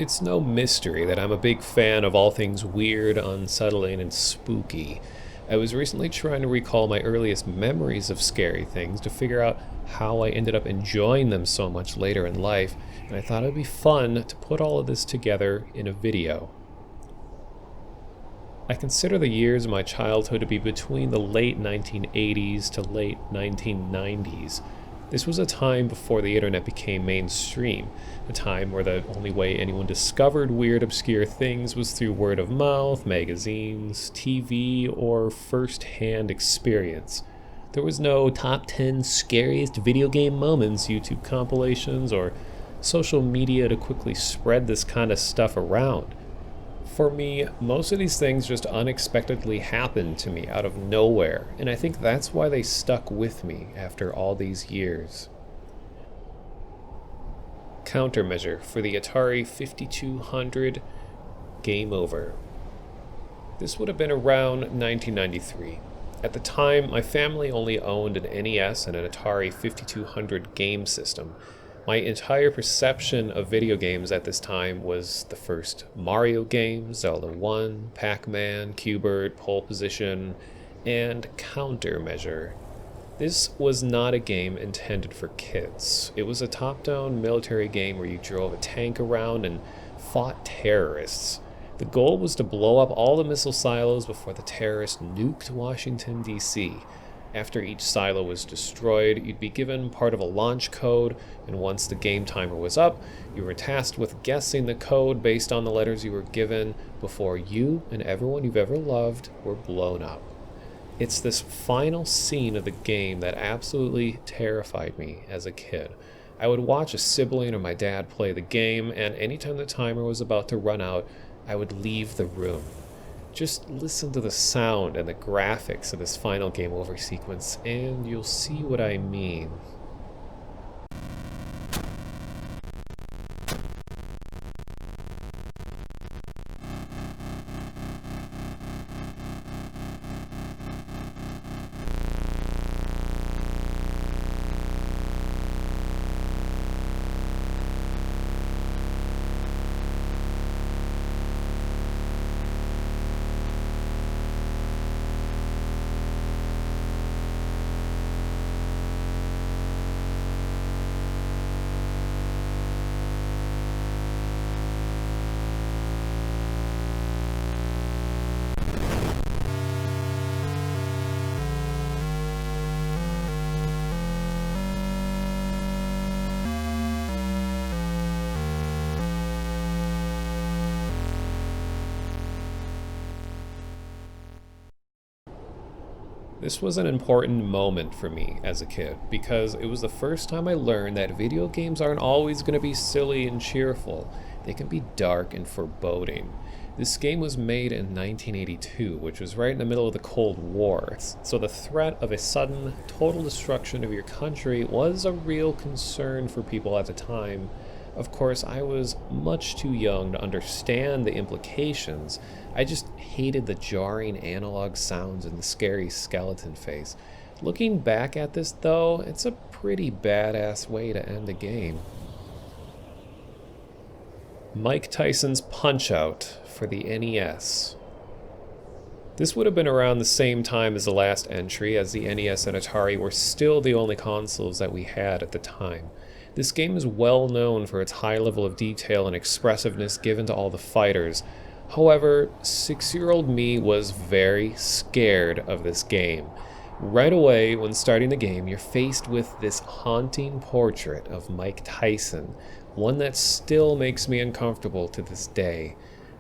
It's no mystery that I'm a big fan of all things weird, unsettling, and spooky. I was recently trying to recall my earliest memories of scary things to figure out how I ended up enjoying them so much later in life, and I thought it would be fun to put all of this together in a video. I consider the years of my childhood to be between the late 1980s to late 1990s. This was a time before the internet became mainstream, a time where the only way anyone discovered weird, obscure things was through word of mouth, magazines, TV, or first-hand experience. There was no top 10 scariest video game moments, YouTube compilations, or social media to quickly spread this kind of stuff around. For me, most of these things just unexpectedly happened to me out of nowhere, and I think that's why they stuck with me after all these years. Countermeasure for the Atari 5200 Game Over. This would have been around 1993. At the time, my family only owned an NES and an Atari 5200 game system. My entire perception of video games at this time was the first Mario game, Zelda 1, Pac-Man, Q*bert, Pole Position, and Countermeasure. This was not a game intended for kids. It was a top-down military game where you drove a tank around and fought terrorists. The goal was to blow up all the missile silos before the terrorists nuked Washington, D.C. After each silo was destroyed, you'd be given part of a launch code, and once the game timer was up, you were tasked with guessing the code based on the letters you were given before you and everyone you've ever loved were blown up. It's this final scene of the game that absolutely terrified me as a kid. I would watch a sibling or my dad play the game, and anytime the timer was about to run out, I would leave the room. Just listen to the sound and the graphics of this final game over sequence, and you'll see what I mean. This was an important moment for me as a kid because it was the first time I learned that video games aren't always going to be silly and cheerful. They can be dark and foreboding. This game was made in 1982, which was right in the middle of the Cold War, so the threat of a sudden, total destruction of your country was a real concern for people at the time. Of course, I was much too young to understand the implications. I just hated the jarring analog sounds and the scary skeleton face. Looking back at this, though, it's a pretty badass way to end a game. Mike Tyson's Punch-Out for the NES. This would have been around the same time as the last entry, as the NES and Atari were still the only consoles that we had at the time. This game is well known for its high level of detail and expressiveness given to all the fighters. However, 6-year-old me was very scared of this game. Right away, when starting the game, you're faced with this haunting portrait of Mike Tyson, one that still makes me uncomfortable to this day.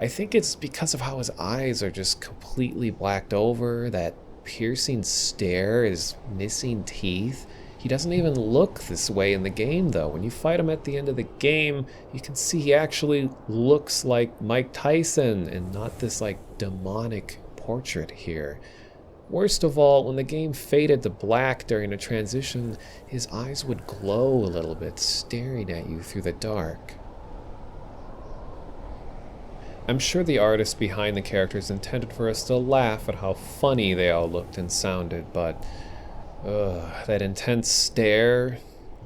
I think it's because of how his eyes are just completely blacked over, that piercing stare, his missing teeth. He doesn't even look this way in the game, though. When you fight him at the end of the game, you can see he actually looks like Mike Tyson and not this, demonic portrait here. Worst of all, when the game faded to black during a transition, his eyes would glow a little bit, staring at you through the dark. I'm sure the artist behind the characters intended for us to laugh at how funny they all looked and sounded, but that intense stare,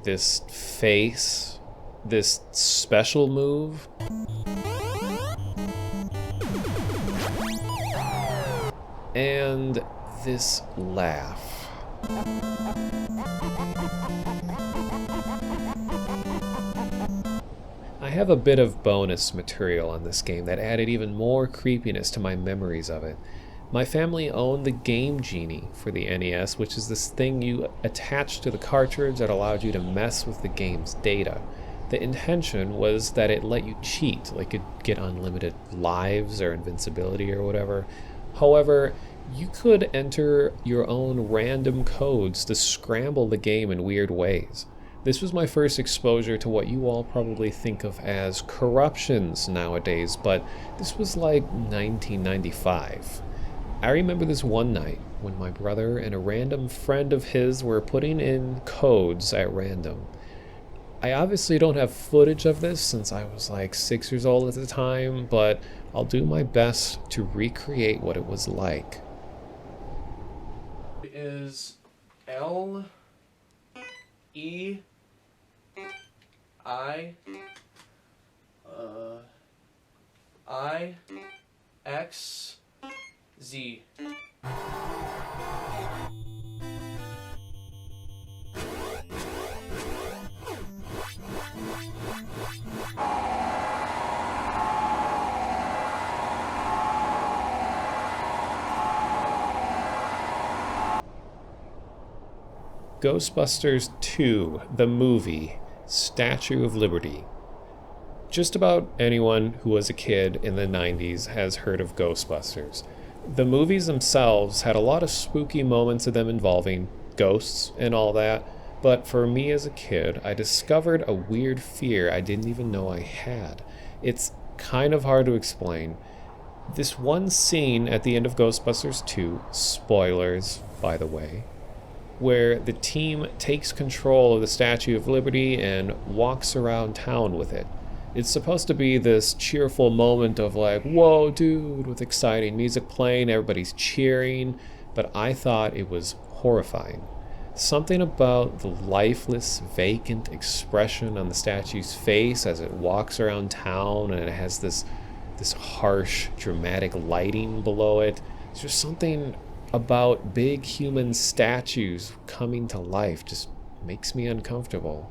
this face, this special move. And this laugh. I have a bit of bonus material on this game that added even more creepiness to my memories of it. My family owned the Game Genie for the NES, which is this thing you attach to the cartridge that allowed you to mess with the game's data. The intention was that it let you cheat, like you'd get unlimited lives or invincibility or whatever. However, you could enter your own random codes to scramble the game in weird ways. This was my first exposure to what you all probably think of as corruptions nowadays, but this was like 1995. I remember this one night when my brother and a random friend of his were putting in codes at random. I obviously don't have footage of this since I was like 6 years old at the time, but I'll do my best to recreate what it was like. It is L E I X Z. Ghostbusters 2, the movie, Statue of Liberty. Just about anyone who was a kid in the 90s has heard of Ghostbusters. The movies themselves had a lot of spooky moments of them involving ghosts and all that, but for me as a kid, I discovered a weird fear I didn't even know I had. It's kind of hard to explain. This one scene at the end of Ghostbusters 2, spoilers, by the way, where the team takes control of the Statue of Liberty and walks around town with it. It's supposed to be this cheerful moment of like, whoa, dude, with exciting music playing, everybody's cheering, but I thought it was horrifying. Something about the lifeless, vacant expression on the statue's face as it walks around town, and it has this harsh, dramatic lighting below it. It's just something about big human statues coming to life just makes me uncomfortable.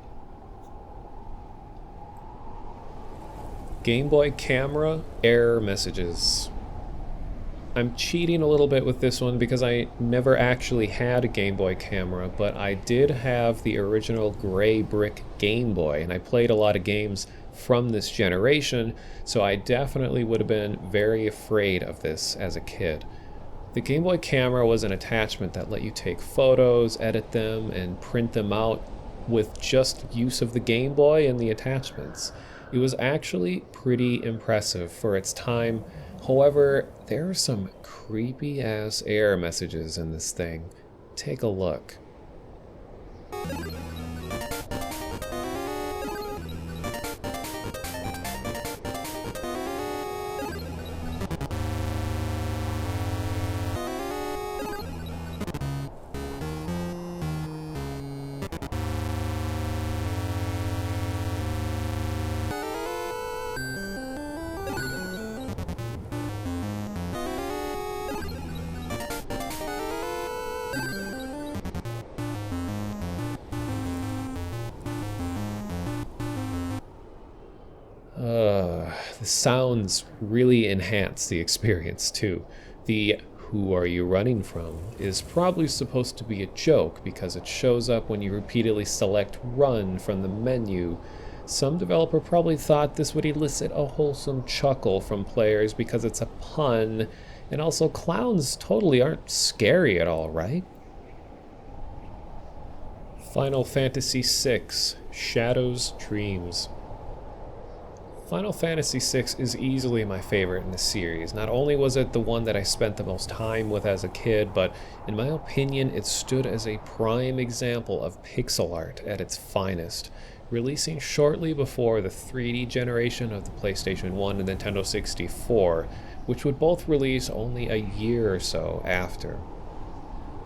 Game Boy camera error messages. I'm cheating a little bit with this one because I never actually had a Game Boy camera, but I did have the original gray brick Game Boy, and I played a lot of games from this generation, so I definitely would have been very afraid of this as a kid. The Game Boy camera was an attachment that let you take photos, edit them, and print them out with just use of the Game Boy and the attachments. It was actually pretty impressive for its time. However, there are some creepy ass error messages in this thing. Take a look. The sounds really enhance the experience too. The "who are you running from" is probably supposed to be a joke because it shows up when you repeatedly select run from the menu. Some developer probably thought this would elicit a wholesome chuckle from players because it's a pun, and also clowns totally aren't scary at all, right? Final Fantasy VI, Shadows Dreams. Final Fantasy VI is easily my favorite in the series. Not only was it the one that I spent the most time with as a kid, but in my opinion it stood as a prime example of pixel art at its finest, releasing shortly before the 3D generation of the PlayStation 1 and Nintendo 64, which would both release only a year or so after.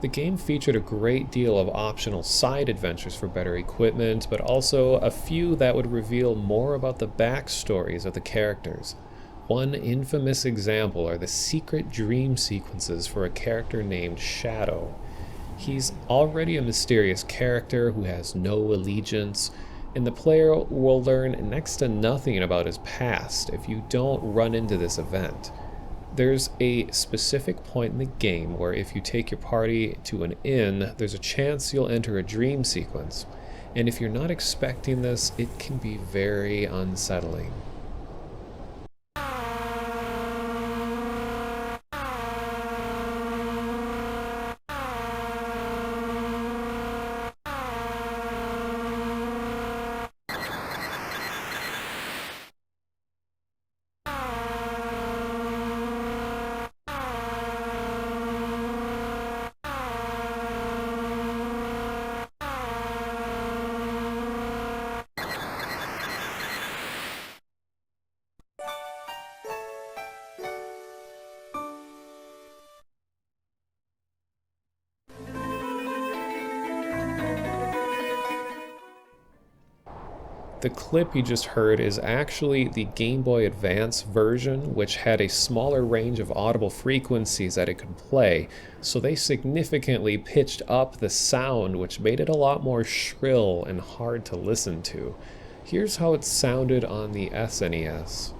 The game featured a great deal of optional side adventures for better equipment, but also a few that would reveal more about the backstories of the characters. One infamous example are the secret dream sequences for a character named Shadow. He's already a mysterious character who has no allegiance, and the player will learn next to nothing about his past if you don't run into this event. There's a specific point in the game where if you take your party to an inn, there's a chance you'll enter a dream sequence, and if you're not expecting this, it can be very unsettling. The clip you just heard is actually the Game Boy Advance version, which had a smaller range of audible frequencies that it could play, so they significantly pitched up the sound, which made it a lot more shrill and hard to listen to. Here's how it sounded on the SNES.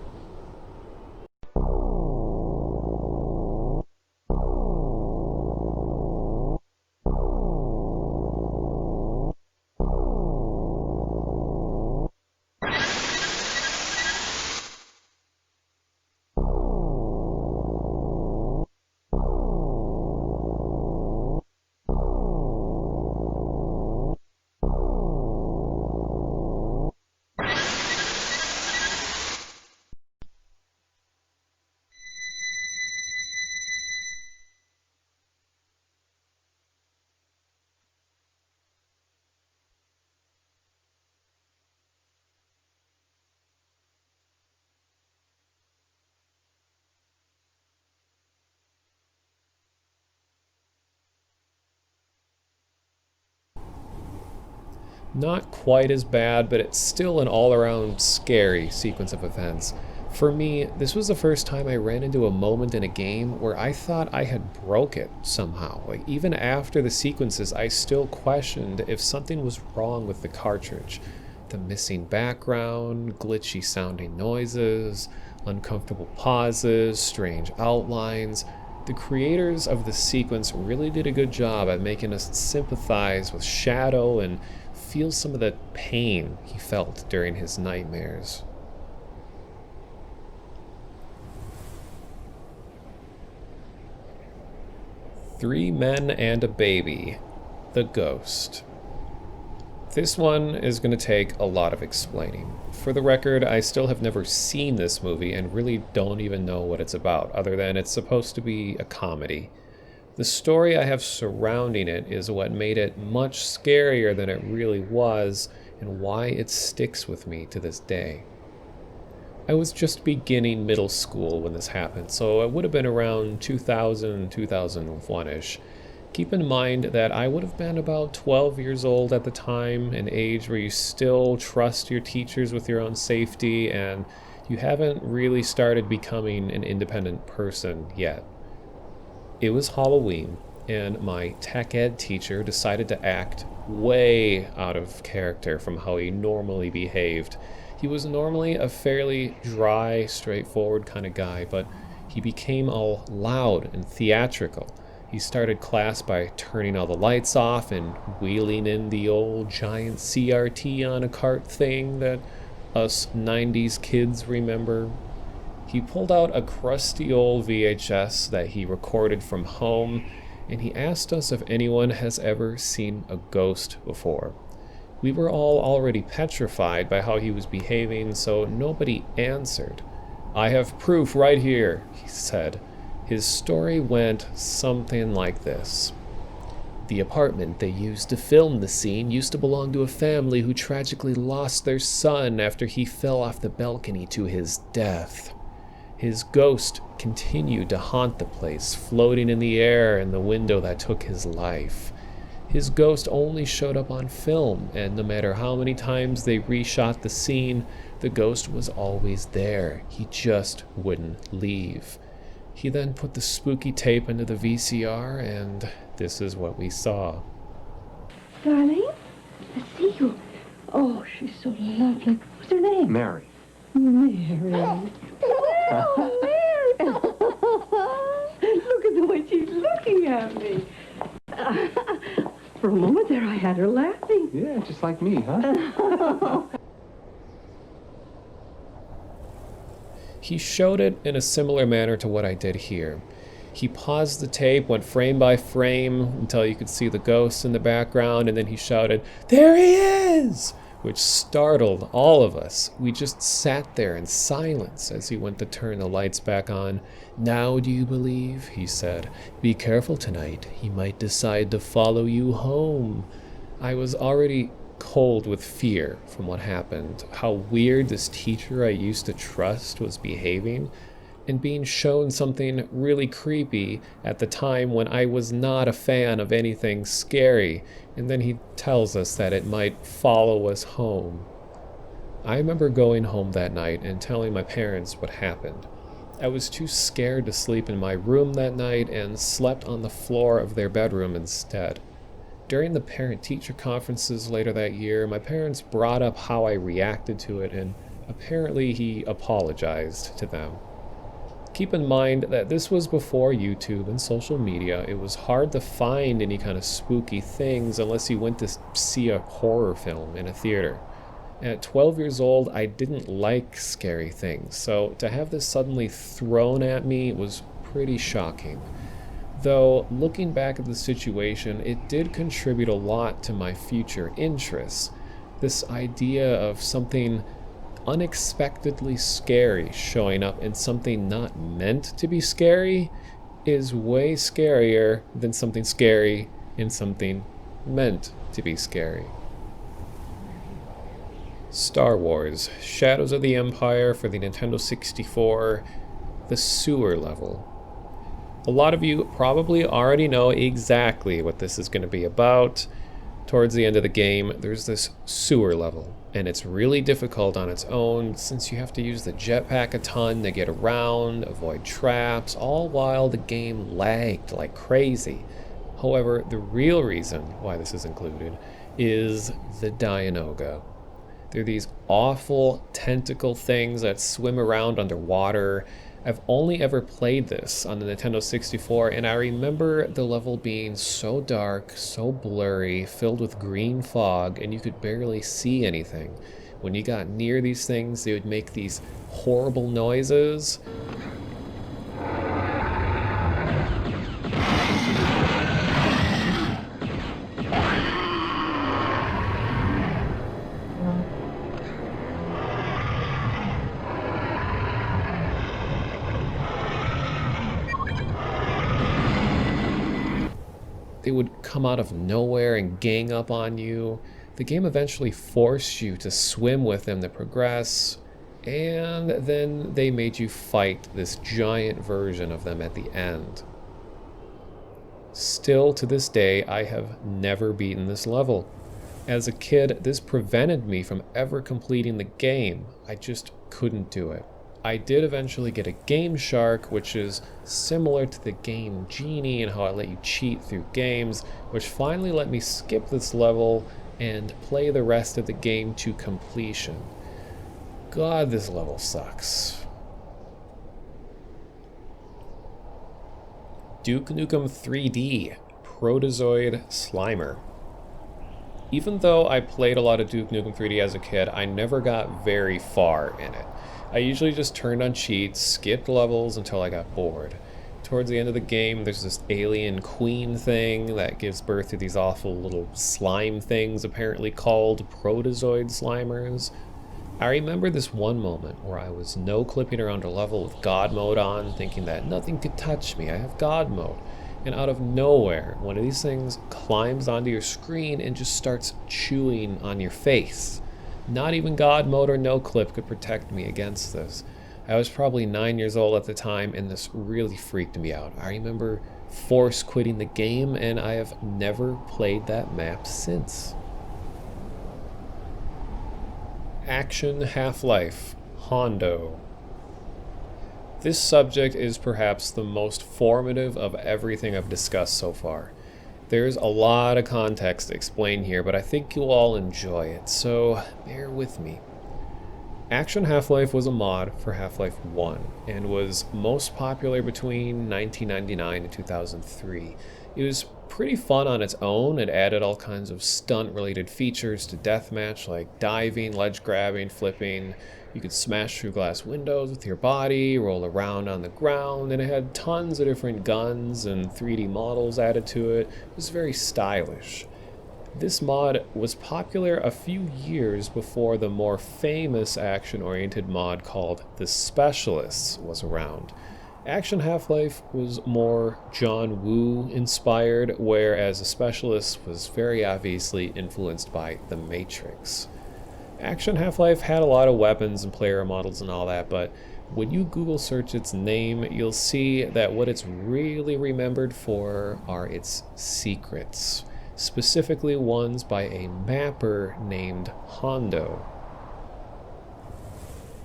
Not quite as bad, but it's still an all-around scary sequence of events. For me, this was the first time I ran into a moment in a game where I thought I had broke it somehow. Like, even after the sequences, I still questioned if something was wrong with the cartridge. The missing background, glitchy sounding noises, uncomfortable pauses, strange outlines. The creators of the sequence really did a good job at making us sympathize with Shadow and feel some of the pain he felt during his nightmares. Three Men and a Baby, The Ghost. This one is going to take a lot of explaining. For the record, I still have never seen this movie and really don't even know what it's about, other than it's supposed to be a comedy. The story I have surrounding it is what made it much scarier than it really was, and why it sticks with me to this day. I was just beginning middle school when this happened, so it would have been around 2000, 2001-ish. Keep in mind that I would have been about 12 years old at the time, an age where you still trust your teachers with your own safety, and you haven't really started becoming an independent person yet. It was Halloween, and my tech ed teacher decided to act way out of character from how he normally behaved. He was normally a fairly dry, straightforward kind of guy, but he became all loud and theatrical. He started class by turning all the lights off and wheeling in the old giant CRT on a cart thing that us 90s kids remember. He pulled out a crusty old VHS that he recorded from home, and he asked us if anyone has ever seen a ghost before. We were all already petrified by how he was behaving, so nobody answered. "I have proof right here," he said. His story went something like this. "The apartment they used to film the scene used to belong to a family who tragically lost their son after he fell off the balcony to his death. His ghost continued to haunt the place, floating in the air in the window that took his life. His ghost only showed up on film, and no matter how many times they reshot the scene, the ghost was always there. He just wouldn't leave. He then put the spooky tape into the VCR, and this is what we saw. Darling, I see you. Oh, she's so lovely. What's her name? Mary. Mary. Oh, Mary. Look at the way she's looking at me. For a moment there, I had her laughing. Yeah, just like me, huh? He showed it in a similar manner to what I did here. He paused the tape, went frame by frame until you could see the ghost in the background, and then he shouted, "There he is!" which startled all of us. We just sat there in silence as he went to turn the lights back on. "Now do you believe?" he said. "Be careful tonight. He might decide to follow you home." I was already cold with fear from what happened, how weird this teacher I used to trust was behaving, and being shown something really creepy at the time when I was not a fan of anything scary, and then he tells us that it might follow us home. I remember going home that night and telling my parents what happened. I was too scared to sleep in my room that night and slept on the floor of their bedroom instead. During the parent-teacher conferences later that year, my parents brought up how I reacted to it, and apparently he apologized to them. Keep in mind that this was before YouTube and social media. It was hard to find any kind of spooky things unless you went to see a horror film in a theater. At 12 years old, I didn't like scary things, so to have this suddenly thrown at me was pretty shocking. Though, looking back at the situation, it did contribute a lot to my future interests. This idea of something unexpectedly scary showing up in something not meant to be scary is way scarier than something scary in something meant to be scary. Star Wars: Shadows of the Empire for the Nintendo 64, the sewer level. A lot of you probably already know exactly what this is going to be about. Towards the end of the game, there's this sewer level, and it's really difficult on its own since you have to use the jetpack a ton to get around, avoid traps, all while the game lagged like crazy. However, the real reason why this is included is the Dianoga. They're these awful tentacle things that swim around underwater. I've only ever played this on the Nintendo 64, and I remember the level being so dark, so blurry, filled with green fog, and you could barely see anything. When you got near these things, they would make these horrible noises. They would come out of nowhere and gang up on you. The game eventually forced you to swim with them to progress, and then they made you fight this giant version of them at the end. Still to this day, I have never beaten this level. As a kid, this prevented me from ever completing the game. I just couldn't do it. I did eventually get a Game Shark, which is similar to the game Genie and how I let you cheat through games, which finally let me skip this level and play the rest of the game to completion. God, this level sucks. Duke Nukem 3D, Protozoid Slimer. Even though I played a lot of Duke Nukem 3D as a kid, I never got very far in it. I usually just turned on cheats, skipped levels until I got bored. Towards the end of the game, there's this alien queen thing that gives birth to these awful little slime things, apparently called Protozoid Slimers. I remember this one moment where I was no-clipping around a level with God mode on, thinking that nothing could touch me, I have God mode. And out of nowhere, one of these things climbs onto your screen and just starts chewing on your face. Not even God mode or no clip could protect me against this. I was probably 9 years old at the time, and this really freaked me out. I remember force quitting the game, and I have never played that map since. Action Half-Life, Hondo. This subject is perhaps the most formative of everything I've discussed so far. There's a lot of context to explain here, but I think you'll all enjoy it, so bear with me. Action Half-Life was a mod for Half-Life 1 and was most popular between 1999 and 2003. It was pretty fun on its own. It added all kinds of stunt-related features to deathmatch, like diving, ledge grabbing, flipping. You could smash through glass windows with your body, roll around on the ground, and it had tons of different guns and 3D models added to it. It was very stylish. This mod was popular a few years before the more famous action-oriented mod called The Specialists was around. Action Half-Life was more John Woo inspired, whereas The Specialists was very obviously influenced by The Matrix. Action Half-Life had a lot of weapons and player models and all that, but when you Google search its name, you'll see that what it's really remembered for are its secrets. Specifically ones by a mapper named Hondo.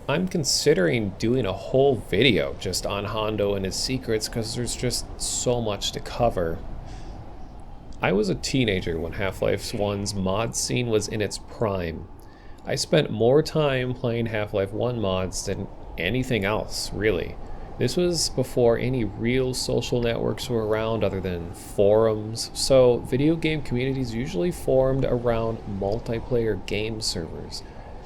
I'm considering doing a whole video just on Hondo and his secrets because there's just so much to cover. I was a teenager when Half-Life 1's mod scene was in its prime. I spent more time playing Half-Life 1 mods than anything else, really. This was before any real social networks were around other than forums, so video game communities usually formed around multiplayer game servers.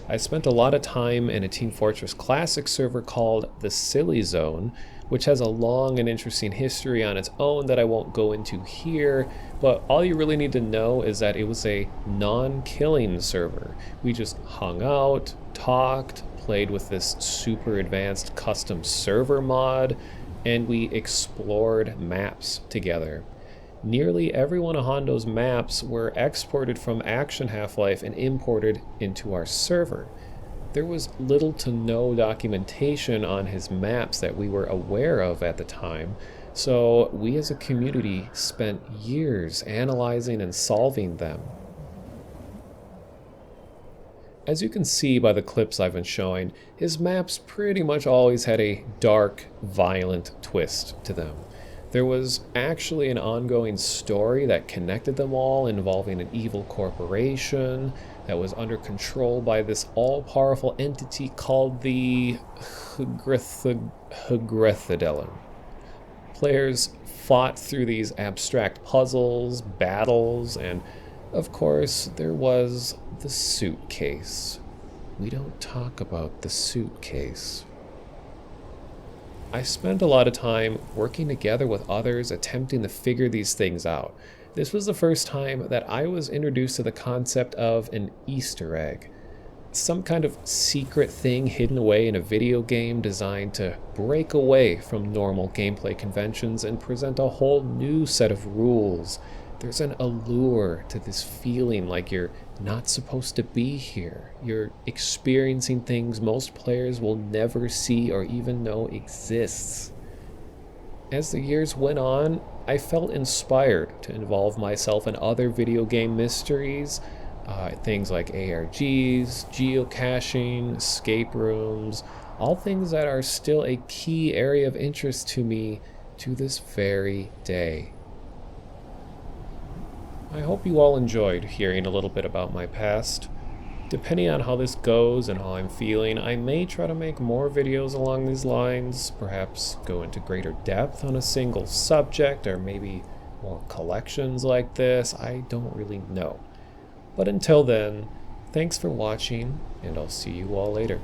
I spent a lot of time in a Team Fortress Classic server called the Silly Zone, which has a long and interesting history on its own that I won't go into here, but all you really need to know is that it was a non-killing server. We just hung out, talked, played with this super advanced custom server mod, and we explored maps together. Nearly every one of Hondo's maps were exported from Action Half-Life and imported into our server. There was little to no documentation on his maps that we were aware of at the time, so we as a community spent years analyzing and solving them. As you can see by the clips I've been showing, his maps pretty much always had a dark, violent twist to them. There was actually an ongoing story that connected them all, involving an evil corporation that was under control by this all-powerful entity called the Hgrethadelen. Players fought through these abstract puzzles, battles, and of course, there was the suitcase. We don't talk about the suitcase. I spent a lot of time working together with others, attempting to figure these things out. This was the first time that I was introduced to the concept of an Easter egg. Some kind of secret thing hidden away in a video game designed to break away from normal gameplay conventions and present a whole new set of rules. There's an allure to this feeling like you're not supposed to be here. You're experiencing things most players will never see or even know exists. As the years went on, I felt inspired to involve myself in other video game mysteries, things like ARGs, geocaching, escape rooms, all things that are still a key area of interest to me to this very day. I hope you all enjoyed hearing a little bit about my past. Depending on how this goes and how I'm feeling, I may try to make more videos along these lines, perhaps go into greater depth on a single subject, or maybe more collections like this. I don't really know. But until then, thanks for watching, and I'll see you all later.